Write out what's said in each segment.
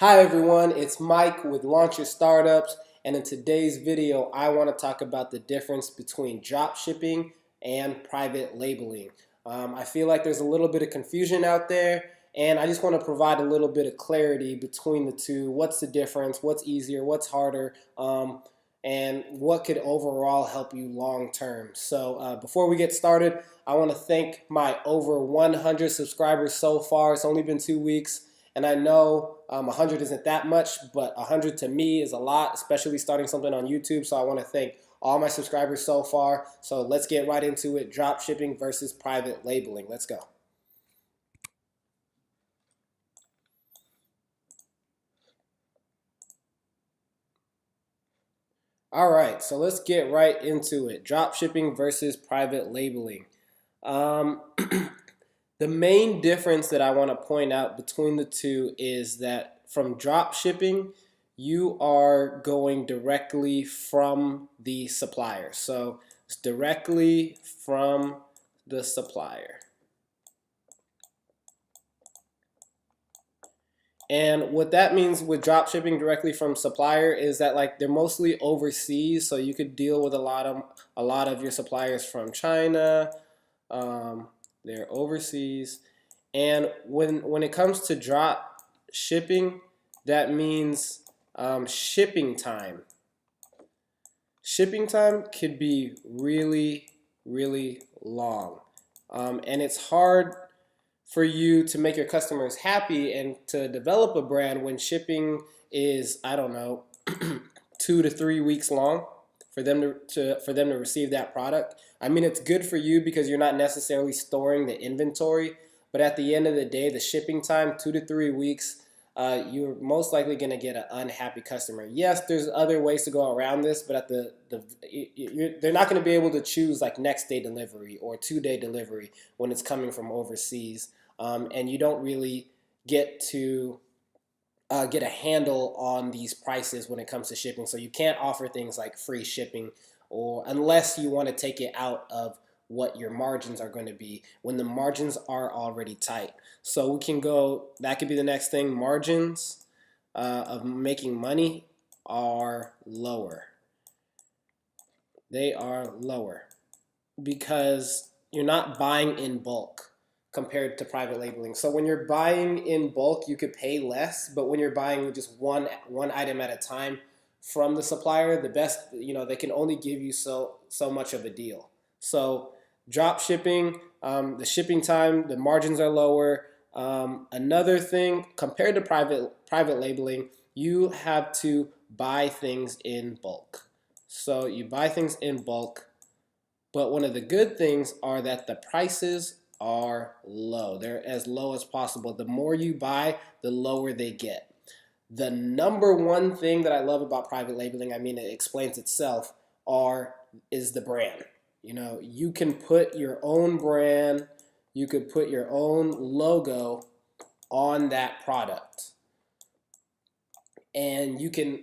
Hi everyone, it's Mike with Launch Your Startups, and in today's video I want to talk about the difference between drop shipping and private labeling. I feel like there's a little bit of confusion out there, and I just want to provide a little bit of clarity between the two. What's the difference? What's easier? What's harder? And what could overall help you long term. So before we get started, I want to thank my over 100 subscribers so far. It's only been 2 weeks. And I know 100 isn't that much, but 100 to me is a lot, especially starting something on YouTube. So I want to thank all my subscribers so far. So let's get right into it. Drop shipping versus private labeling. Let's go. All right, so let's get right into it. Drop shipping versus private labeling. The main difference that I want to point out between the two is that from drop shipping, you are going directly from the supplier. So it's directly from the supplier. And what that means with drop shipping directly from supplier is that like they're mostly overseas, so you could deal with a lot of your suppliers from China. They're overseas. And when it comes to drop shipping, that means shipping time. Shipping time could be really, really long. And it's hard for you to make your customers happy and to develop a brand when shipping is, I don't know, 2 to 3 weeks long for them to receive that product. I mean, it's good for you because you're not necessarily storing the inventory, but at the end of the day, the shipping time, 2 to 3 weeks, you're most likely going to get an unhappy customer. Yes, there's other ways to go around this, but they're not going to be able to choose like next day delivery or 2-day delivery when it's coming from overseas, and you don't really get to get a handle on these prices when it comes to shipping. So you can't offer things like free shipping, or unless you want to take it out of what your margins are going to be when the margins are already tight. So we can go, that could be the next thing. Margins of making money are lower. They are lower because you're not buying in bulk compared to private labeling. So when you're buying in bulk, you could pay less, but when you're buying just one item at a time from the supplier, the best, they can only give you so much of a deal. So drop shipping, the shipping time, the margins are lower. Another thing, compared to private labeling, you have to buy things in bulk. So you buy things in bulk, but one of the good things are that the prices are low. They're as low as possible. The more you buy, the lower they get. The number one thing that I love about private labeling, I mean, it explains itself, is the brand. You can put your own brand, you could put your own logo on that product. And you can,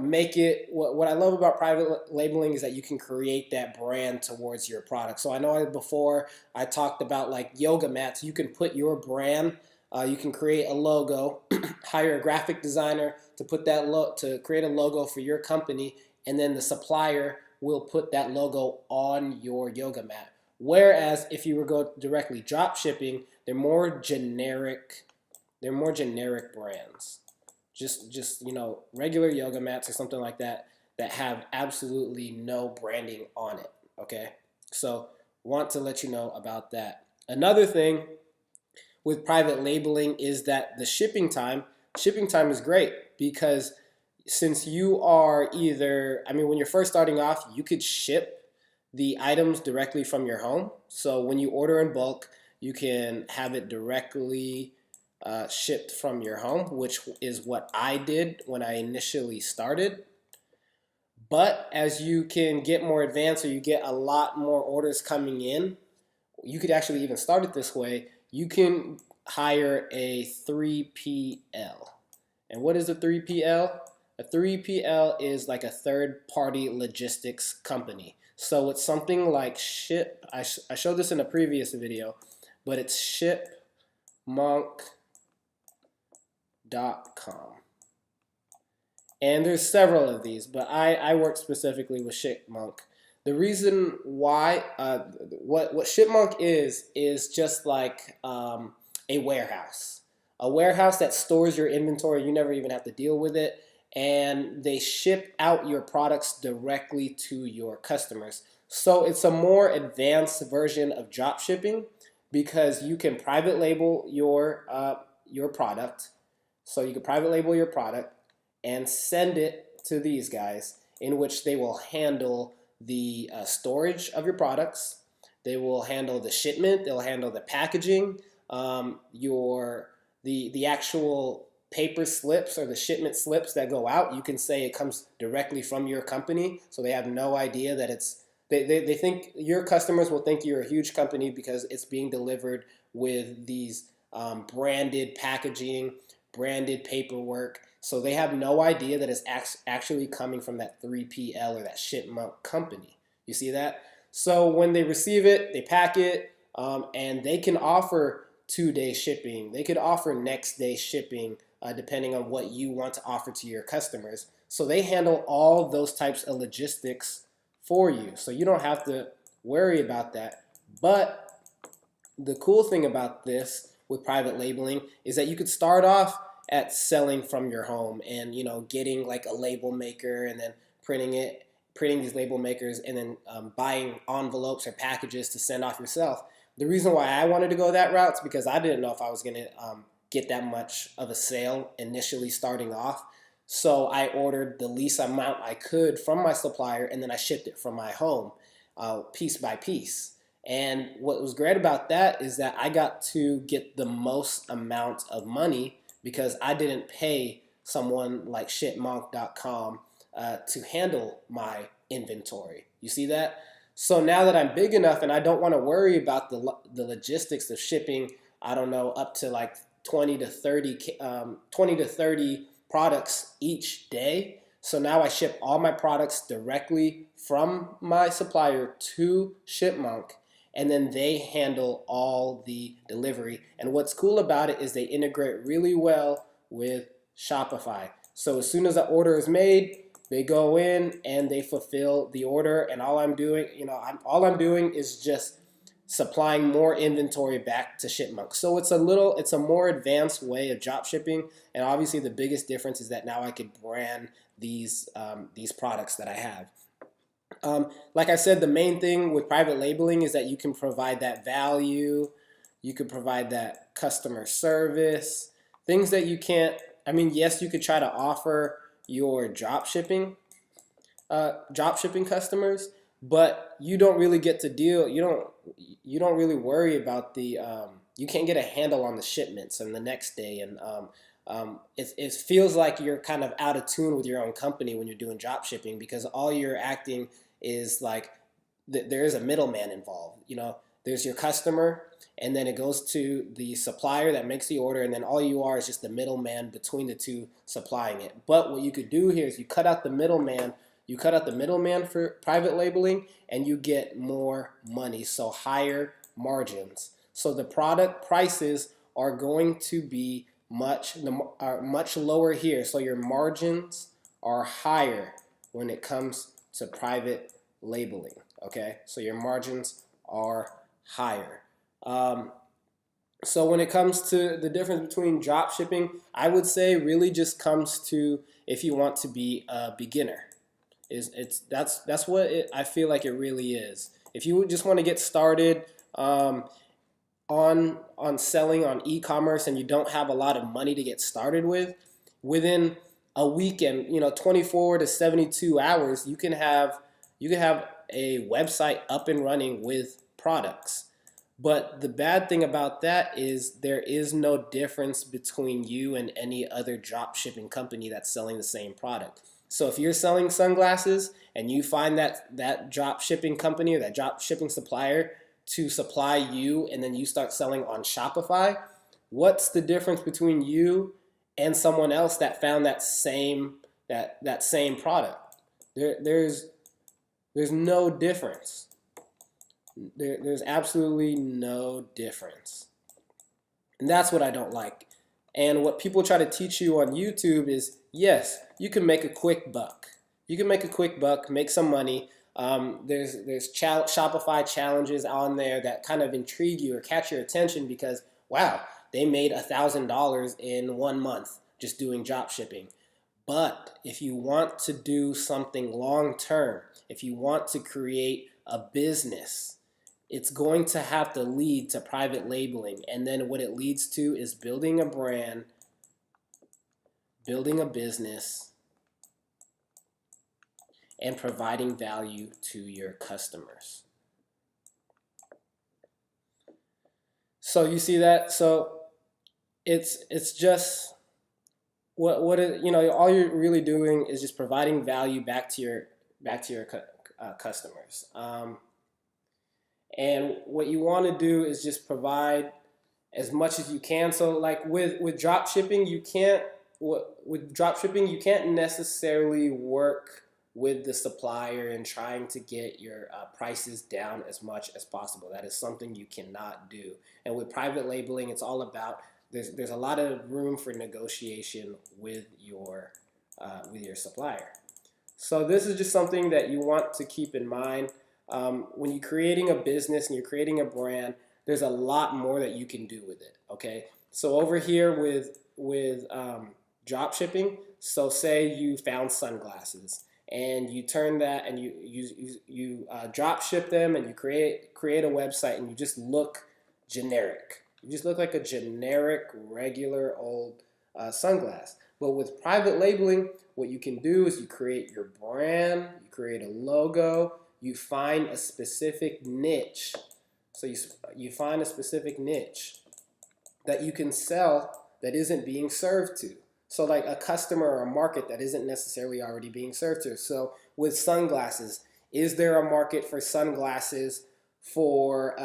make it, what I love about private labeling is that you can create that brand towards your product. So I know before I talked about like yoga mats, you can put your brand, you can create a logo, hire a graphic designer to put that to create a logo for your company, and then the supplier will put that logo on your yoga mat. Whereas if you were go directly drop shipping, they're more generic brands. Just regular yoga mats or something like that have absolutely no branding on it. Okay, so want to let you know about that. Another thing with private labeling is that the shipping time is great because since you are when you're first starting off, you could ship the items directly from your home. So when you order in bulk, you can have it directly shipped from your home, which is what I did when I initially started. But as you can get more advanced or you get a lot more orders coming in, you could actually even start it this way. You can hire a 3PL. And what is a 3PL? A 3PL is like a third-party logistics company. So it's something like I showed this in a previous video, but it's shipmonk.com. And there's several of these, but I work specifically with Shipmonk. The reason why, what Shipmonk is just like a warehouse. A warehouse that stores your inventory. You never even have to deal with it. And they ship out your products directly to your customers. So it's a more advanced version of drop shipping because you can private label your product. So you can private label your product and send it to these guys, in which they will handle the storage of your products. They will handle the shipment. They'll handle the packaging, your the actual paper slips or the shipment slips that go out. You can say it comes directly from your company, so they have no idea that it's. They think your customers will think you're a huge company because it's being delivered with these branded packaging, branded paperwork. So they have no idea that it's actually coming from that 3PL or that shipment company. You see that? So when they receive it, they pack it, and they can offer 2-day shipping. They could offer next day shipping, depending on what you want to offer to your customers. So they handle all those types of logistics for you. So you don't have to worry about that. But the cool thing about this with private labeling is that you could start off at selling from your home and getting like a label maker and then printing these label makers and then buying envelopes or packages to send off yourself. The reason why I wanted to go that route is because I didn't know if I was going to get that much of a sale initially starting off. So I ordered the least amount I could from my supplier, and then I shipped it from my home, piece by piece. And what was great about that is that I got to get the most amount of money because I didn't pay someone like shipmonk.com to handle my inventory. You see that? So now that I'm big enough and I don't want to worry about the logistics of shipping, I don't know, up to like 20 to 30 products each day. So now I ship all my products directly from my supplier to Shipmonk, and then they handle all the delivery. And what's cool about it is they integrate really well with Shopify. So as soon as the order is made, they go in and they fulfill the order, and all I'm doing is just supplying more inventory back to Shipmonk. So it's a more advanced way of drop shipping, and obviously the biggest difference is that now I could brand these products that I have. Like I said, the main thing with private labeling is that you can provide that value, you could provide that customer service, things that you can't. I mean, yes, you could try to offer your drop shipping customers, but you don't really get to deal. You don't really worry about the. You can't get a handle on the shipments and the next day, and it feels like you're kind of out of tune with your own company when you're doing drop shipping because all you're acting is like there is a middleman involved. There's your customer, and then it goes to the supplier that makes the order, and then all you are is just the middleman between the two supplying it. But what you could do here is you cut out the middleman. You cut out the middleman for private labeling, and you get more money, so higher margins. So the product prices are going to be much lower here. So your margins are higher when it comes to private labeling. Okay, so your margins are higher. So when it comes to the difference between drop shipping, I would say really just comes to if you want to be a beginner. That's what I feel like it really is. If you just want to get started on selling on e-commerce and you don't have a lot of money to get started with, within a weekend, 24 to 72 hours, you can have a website up and running with products. But the bad thing about that is there is no difference between you and any other drop shipping company that's selling the same product. So if you're selling sunglasses and you find that drop shipping company or that drop shipping supplier to supply you, and then you start selling on Shopify, what's the difference between you and someone else that found that same product? There's no difference. There's absolutely no difference. And that's what I don't like And what people try to teach you on YouTube is, yes, you can make a quick buck. You can make a quick buck, make some money. There's Shopify challenges on there that kind of intrigue you or catch your attention because, wow, they made $1,000 in 1 month just doing drop shipping. But if you want to do something long term, if you want to create a business, it's going to have to lead to private labeling. And then what it leads to is building a brand, building a business, and providing value to your customers. So you see that? So it's just what it, all you're really doing is just providing value back to your customers. And what you want to do is just provide as much as you can. So like with drop shipping, you can't necessarily work with the supplier and trying to get your prices down as much as possible. That is something you cannot do. And with private labeling, it's all about there's a lot of room for negotiation with your supplier. So this is just something that you want to keep in mind. When you're creating a business and you're creating a brand, there's a lot more that you can do with it. Okay, so over here with drop shipping, so say you found sunglasses and you turn that and you drop ship them and you create a website and you just look generic. You just look like a generic, regular old sunglass. But with private labeling, what you can do is you create your brand, you create a logo, you find a specific niche. So you find a specific niche that you can sell that isn't being served to. So like a customer or a market that isn't necessarily already being served to. So with sunglasses, is there a market for sunglasses for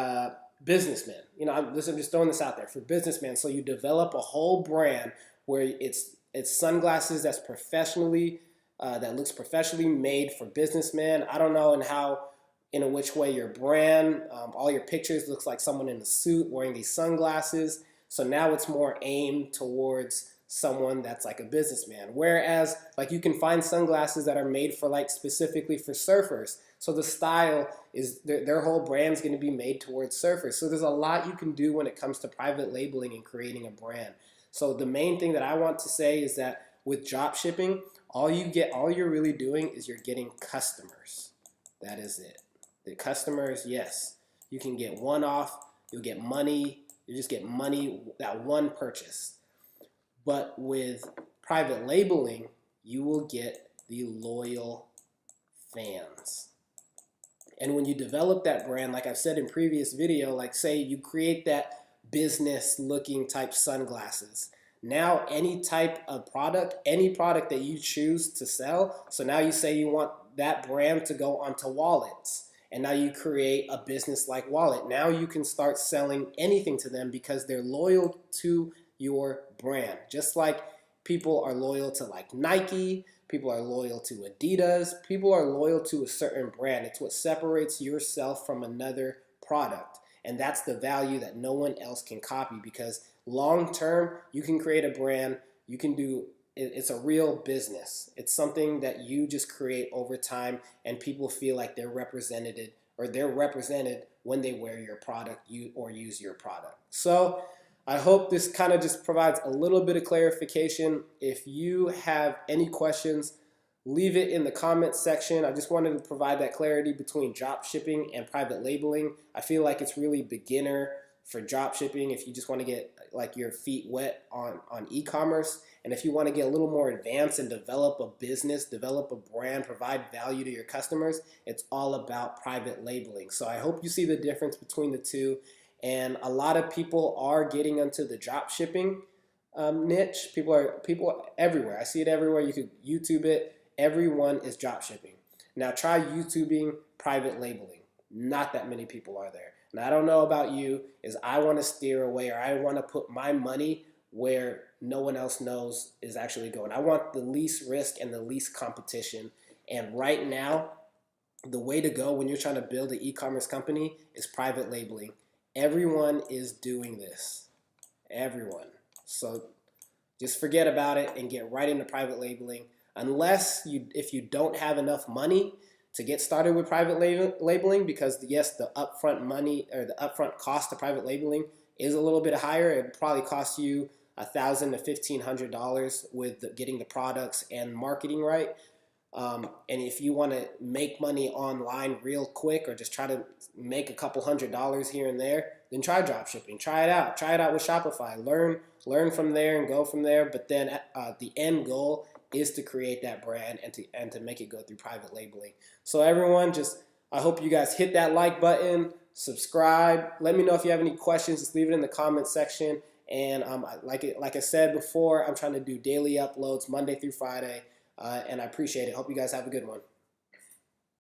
businessmen? I'm just throwing this out there for businessmen. So you develop a whole brand where it's sunglasses that's professionally that looks professionally made for businessmen. I don't know in which way your brand, all your pictures looks like someone in a suit wearing these sunglasses. So now it's more aimed towards someone that's like a businessman. Whereas like you can find sunglasses that are made for like specifically for surfers. So the style is their whole brand's going to be made towards surfers. So there's a lot you can do when it comes to private labeling and creating a brand. So the main thing that I want to say is that with drop shipping, all you're really doing is you're getting customers. That is it. The customers, yes, you can get one off, you'll get money, you just get money, that one purchase. But with private labeling, you will get the loyal fans. And when you develop that brand, like I've said in previous video, like say you create that business looking type sunglasses. Now any type of product, any product that you choose to sell, so now you say you want that brand to go onto wallets. And now you create a business like wallet. Now you can start selling anything to them because they're loyal to your brand. Just like people are loyal to like Nike, people are loyal to Adidas, people are loyal to a certain brand. It's what separates yourself from another product. And that's the value that no one else can copy because long term, you can create a brand, you can do it's a real business. It's something that you just create over time and people feel like they're represented when they wear your product or use your product. So I hope this kind of just provides a little bit of clarification. If you have any questions, leave it in the comments section. I just wanted to provide that clarity between drop shipping and private labeling. I feel like it's really beginner for drop shipping if you just want to get like your feet wet on e-commerce. And if you want to get a little more advanced and develop a business, develop a brand, provide value to your customers, it's all about private labeling. So I hope you see the difference between the two. And a lot of people are getting into the drop shipping niche. People everywhere. I see it everywhere. You could YouTube it. Everyone is drop shipping. Now try YouTubing private labeling. Not that many people are there. And I don't know about you, is I want to steer away or I want to put my money where no one else knows is actually going. I want the least risk and the least competition. And right now, the way to go when you're trying to build an e-commerce company is private labeling. Everyone is doing this. Everyone. So just forget about it and get right into private labeling. If you don't have enough money to get started with private labeling, because yes, the upfront money or the upfront cost of private labeling is a little bit higher. It probably costs you $1,000 to $1,500 with getting the products and marketing right. And if you want to make money online real quick or just try to make a couple $100s here and there, then try dropshipping. Try it out. Try it out with Shopify. Learn from there and go from there. But then the end goal is to create that brand and to make it go through private labeling. So everyone, I hope you guys hit that like button, subscribe. Let me know if you have any questions. Just leave it in the comment section. And like I said before, I'm trying to do daily uploads Monday through Friday. And I appreciate it. Hope you guys have a good one.